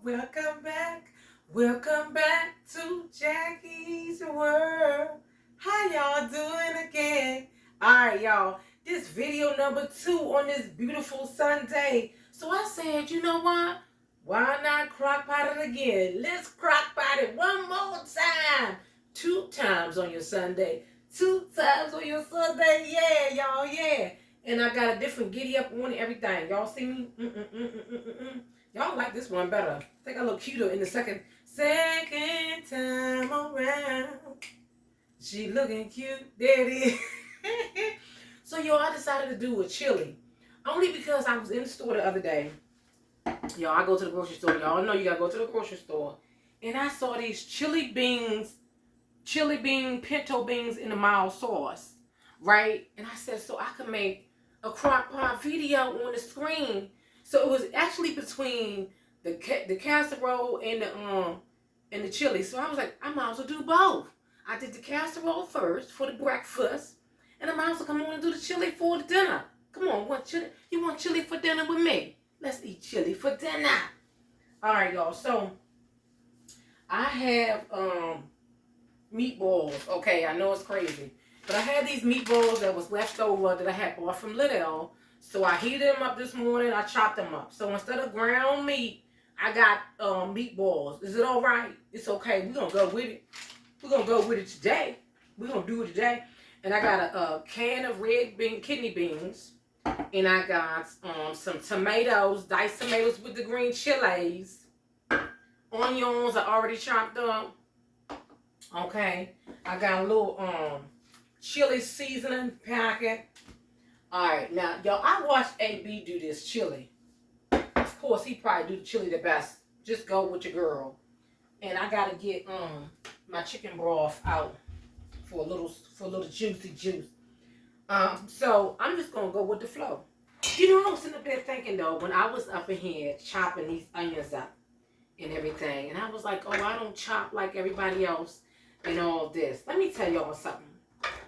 welcome back to Jackie's World. How y'all doing again? Alright y'all, this video number 2 on this beautiful Sunday. So I said, you know what? Why not crockpot it again? Let's crockpot it one more time. 2 times on your Sunday. 2 times on your Sunday. Yeah, y'all, yeah. And I got a different giddy up on everything. Y'all see me? Y'all like this one better. I think I look cuter in the second time around. She looking cute. There it is. So, y'all, I decided to do a chili. Only because I was in the store the other day. Y'all, I go to the grocery store. Y'all know you got to go to the grocery store. And I saw these chili pinto beans in a mild sauce. Right? And I said, so I could make a crock pot video on the screen. So it was actually between the casserole and the chili. So I was like, I might as well do both. I did the casserole first for the breakfast, and I might as well come on and do the chili for the dinner. Come on, you want chili for dinner with me? Let's eat chili for dinner. All right, y'all. So I have meatballs. Okay, I know it's crazy, but I had these meatballs that was left over that I had bought from Lidl. So I heated them up this morning. I chopped them up. So instead of ground meat, I got meatballs. Is it all right? It's okay. We're going to go with it. We're going to go with it today. We're going to do it today. And I got a can of kidney beans. And I got some tomatoes, diced tomatoes with the green chilies. Onions are already chopped up. Okay. I got a little chili seasoning packet. Alright, now, y'all, I watched AB do this chili. Of course, he probably do the chili the best. Just go with your girl. And I gotta get my chicken broth out for a little juicy juice. So I'm just gonna go with the flow. You know, I was sitting up there thinking though, when I was up in here chopping these onions up and everything, and I was like, oh, I don't chop like everybody else and all this. Let me tell y'all something.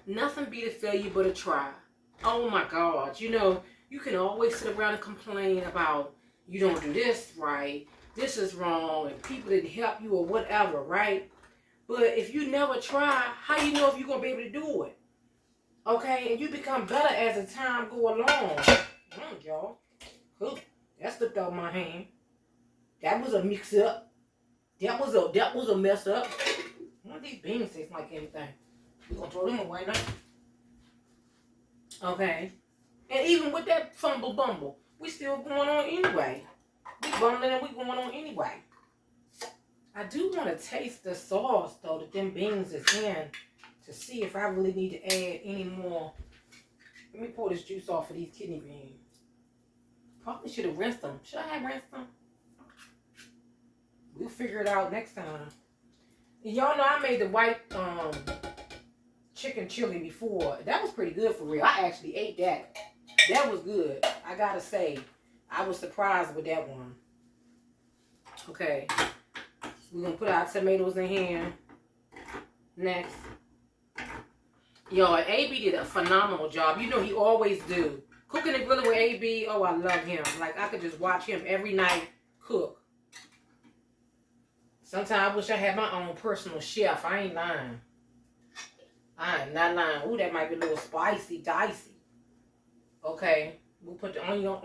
Nothing beat a failure but a try. Oh my God, you know, you can always sit around and complain about you don't do this right, this is wrong, and people didn't help you or whatever, right? But if you never try, how you know if you're going to be able to do it? Okay, and you become better as the time go along. Y'all. Ooh, that slipped out my hand. That was a mix up. That was a mess up. One of these beans taste like anything. We're going to throw them away now. Okay. And even with that fumble bumble, we still going on anyway. We bumbling and we going on anyway. I do want to taste the sauce, though, that them beans is in to see if I really need to add any more. Let me pour this juice off of these kidney beans. Probably should have rinsed them. Should I have rinsed them? We'll figure it out next time. And y'all know I made the white chicken chili before. That was pretty good for real. I actually ate that. That was good. I gotta say, I was surprised with that one. Okay. We're gonna put our tomatoes in here. Next. Y'all, AB did a phenomenal job. You know he always do. Cooking and grilling with AB, oh, I love him. Like, I could just watch him every night cook. Sometimes I wish I had my own personal chef. I ain't lying. I am not lying. Ooh, that might be a little spicy, dicey. Okay. We'll put the onion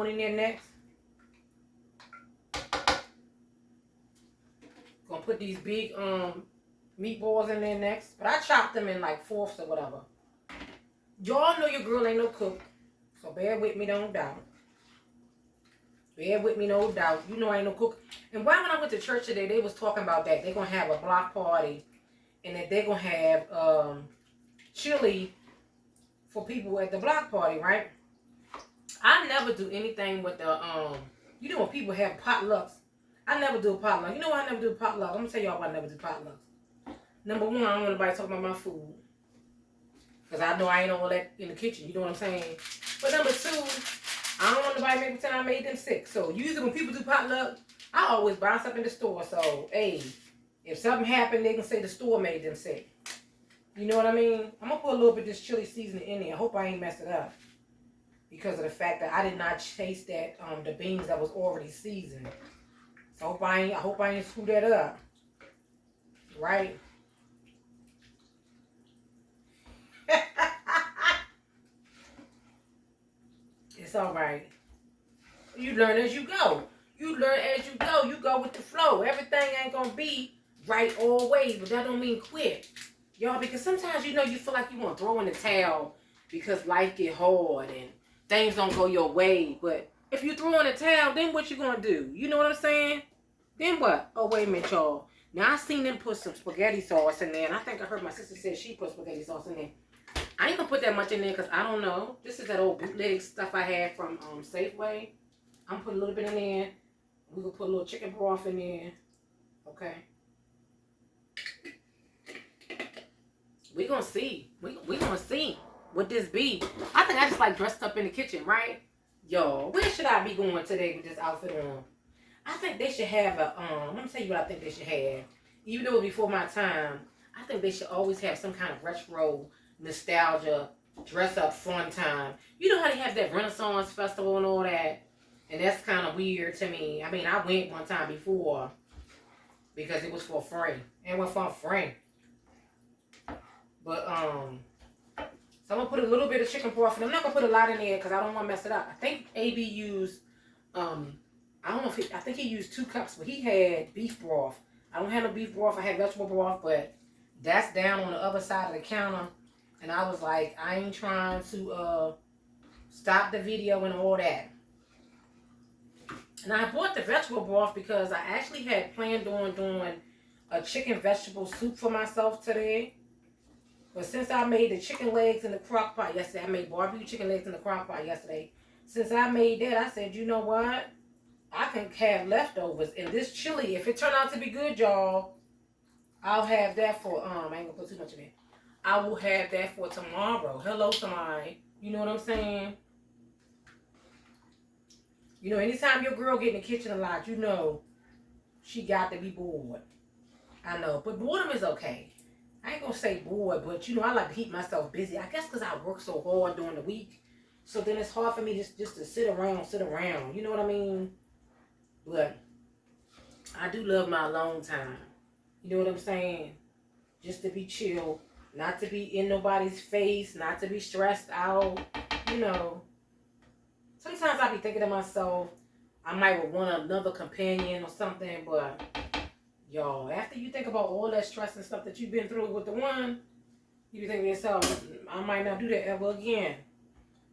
in there next. Gonna put these big meatballs in there next. But I chopped them in like fourths or whatever. Y'all know your girl ain't no cook. So bear with me, don't doubt. Bear with me, no doubt. You know I ain't no cook. And why when I went to church today, they was talking about that. They're gonna have a block party. And that they're going to have chili for people at the block party, right? I never do anything with the, you know when people have potlucks. I never do a potluck. You know why I never do a potluck? I'm going to tell y'all why I never do potlucks. Number one, I don't want nobody talking about my food. Because I know I ain't all that in the kitchen. You know what I'm saying? But number two, I don't want nobody to make pretend I made them sick. So usually when people do potluck, I always buy stuff in the store. So, hey. If something happened, they can say the store made them sick. You know what I mean? I'm going to put a little bit of this chili seasoning in there. I hope I ain't messed it up. Because of the fact that I did not taste that the beans that was already seasoned. So I hope I ain't screw that up. Right? It's all right. You learn as you go. You learn as you go. You go with the flow. Everything ain't gonna be right always, but that don't mean quit. Y'all, because sometimes you feel like you want to throw in the towel because life get hard and things don't go your way. But if you throw in the towel, then what you gonna do? You know what I'm saying? Then what? Oh, wait a minute, y'all. Now I seen them put some spaghetti sauce in there, and I think I heard my sister say she put spaghetti sauce in there. I ain't gonna put that much in there because I don't know. This is that old bootleg stuff I had from Safeway. I'm putting a little bit in there. We gonna put a little chicken broth in there. Okay. We gonna see. We gonna see what this be. I think I just like dressed up in the kitchen, right? Yo, where should I be going today with this outfit on? I think they should have a let me tell you what I think they should have. Even though before my time, I think they should always have some kind of retro nostalgia dress up fun time. You know how they have that Renaissance festival and all that? And that's kind of weird to me. I mean, I went one time before because it was for free. It was for free. But so I'm gonna put a little bit of chicken broth, and I'm not gonna put a lot in there because I don't want to mess it up. I think AB used I don't know if I think he used 2 cups, but he had beef broth. I don't have no beef broth. I had vegetable broth, but that's down on the other side of the counter. And I was like, I ain't trying to stop the video and all that. And I bought the vegetable broth because I actually had planned on doing a chicken vegetable soup for myself today. But since I made the chicken legs in the crock pot yesterday, I made barbecue chicken legs in the crock pot yesterday. Since I made that, I said, you know what? I can have leftovers. And this chili, if it turned out to be good, y'all, I'll have that for, I ain't gonna put too much in it. I will have that for tomorrow. Hello, somebody. You know what I'm saying? You know, anytime your girl get in the kitchen a lot, you know she got to be bored. I know, but boredom is okay. I ain't gonna say bored, but I like to keep myself busy. I guess because I work so hard during the week. So then it's hard for me just to sit around. You know what I mean? But I do love my alone time. You know what I'm saying? Just to be chill. Not to be in nobody's face. Not to be stressed out. You know. Sometimes I be thinking to myself, I might want another companion or something, but y'all, after you think about all that stress and stuff that you've been through with the one, you be thinking to yourself, I might not do that ever again.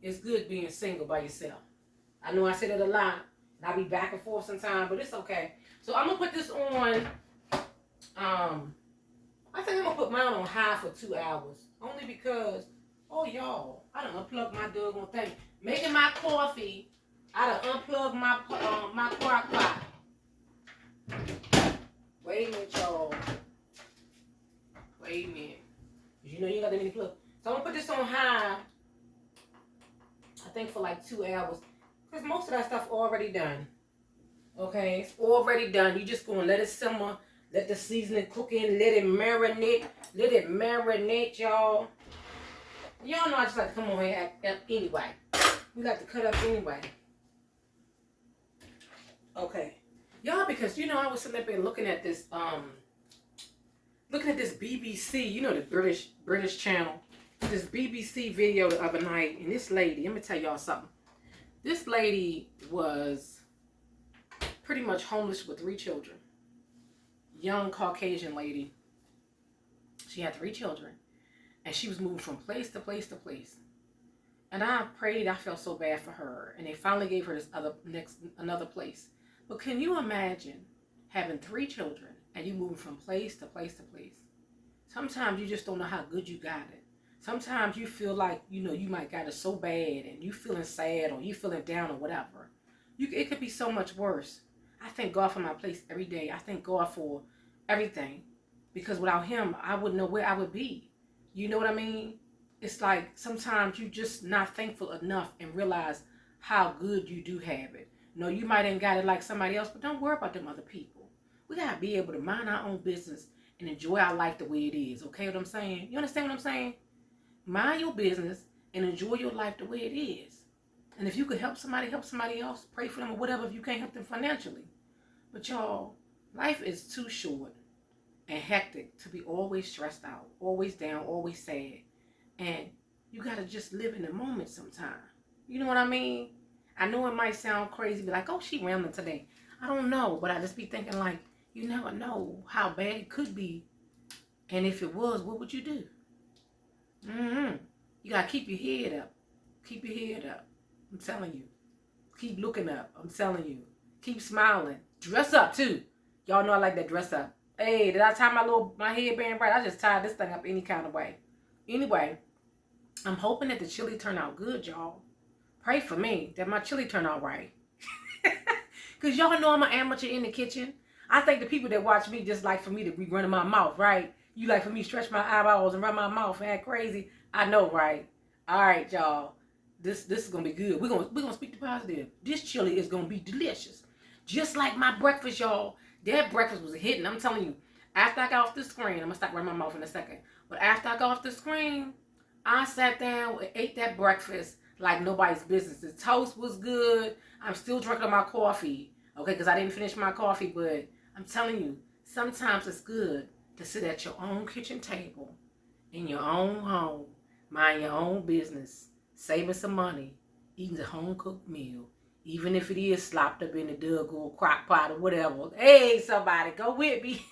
It's good being single by yourself. I know I say that a lot, and I be back and forth sometimes, but it's okay. So I'm gonna put this on. I think I'm gonna put mine on high for 2 hours, only because, oh y'all, I done unplugged my doggone thing. Making my coffee, I done unplugged my my crock pot. Wait a minute, y'all. Wait a minute. You know you got that many plugs. So I'm gonna put this on high. I think for like 2 hours, because most of that stuff already done. Okay, it's already done. You just gonna let it simmer, let the seasoning cook in, let it marinate, y'all. Y'all know I just like to come on here and act up anyway. We like to cut up anyway. Okay, y'all, because I was sitting up there looking at this BBC, the British channel, this BBC video the other night, and this lady, let me tell y'all something. This lady was pretty much homeless with 3 children. Young Caucasian lady. She had 3 children, and she was moving from place to place to place. And I prayed, I felt so bad for her, and they finally gave her this another place. But can you imagine having 3 children and you moving from place to place to place? Sometimes you just don't know how good you got it. Sometimes you feel like, you might got it so bad and you feeling sad or you feeling down or whatever. It could be so much worse. I thank God for my place every day. I thank God for everything. Because without him, I wouldn't know where I would be. You know what I mean? It's like sometimes you just not thankful enough and realize how good you do have it. You might ain't got it like somebody else, but don't worry about them other people. We got to be able to mind our own business and enjoy our life the way it is. Okay, what I'm saying? You understand what I'm saying? Mind your business and enjoy your life the way it is. And if you could help somebody else, pray for them or whatever if you can't help them financially. But y'all, life is too short and hectic to be always stressed out, always down, always sad. And you gotta just live in the moment sometime. You know what I mean? I know it might sound crazy, be like, oh, she rambling today. I don't know, but I just be thinking like, you never know how bad it could be. And if it was, what would you do? You gotta keep your head up. Keep your head up. I'm telling you. Keep looking up. I'm telling you. Keep smiling. Dress up too. Y'all know I like that dress up. Hey, did I tie my headband right? I just tied this thing up any kind of way. Anyway, I'm hoping that the chili turn out good, y'all. Pray for me that my chili turn out right. Because y'all know I'm an amateur in the kitchen. I think the people that watch me just like for me to be running my mouth, right? You like for me to stretch my eyeballs and run my mouth and act crazy. I know, right? All right, y'all. This is gonna be good. We're gonna speak the positive. This chili is gonna be delicious. Just like my breakfast, y'all. That breakfast was hitting. I'm telling you. After I got off the screen, I'm gonna stop running my mouth in a second. But after I got off the screen, I sat down and ate that breakfast like nobody's business. The toast was good. I'm still drinking my coffee, okay, because I didn't finish my coffee. But I'm telling you, sometimes it's good to sit at your own kitchen table in your own home, mind your own business, saving some money, eating a home-cooked meal, even if it is slopped up in the Doug or crock pot or whatever. Hey, somebody, go with me.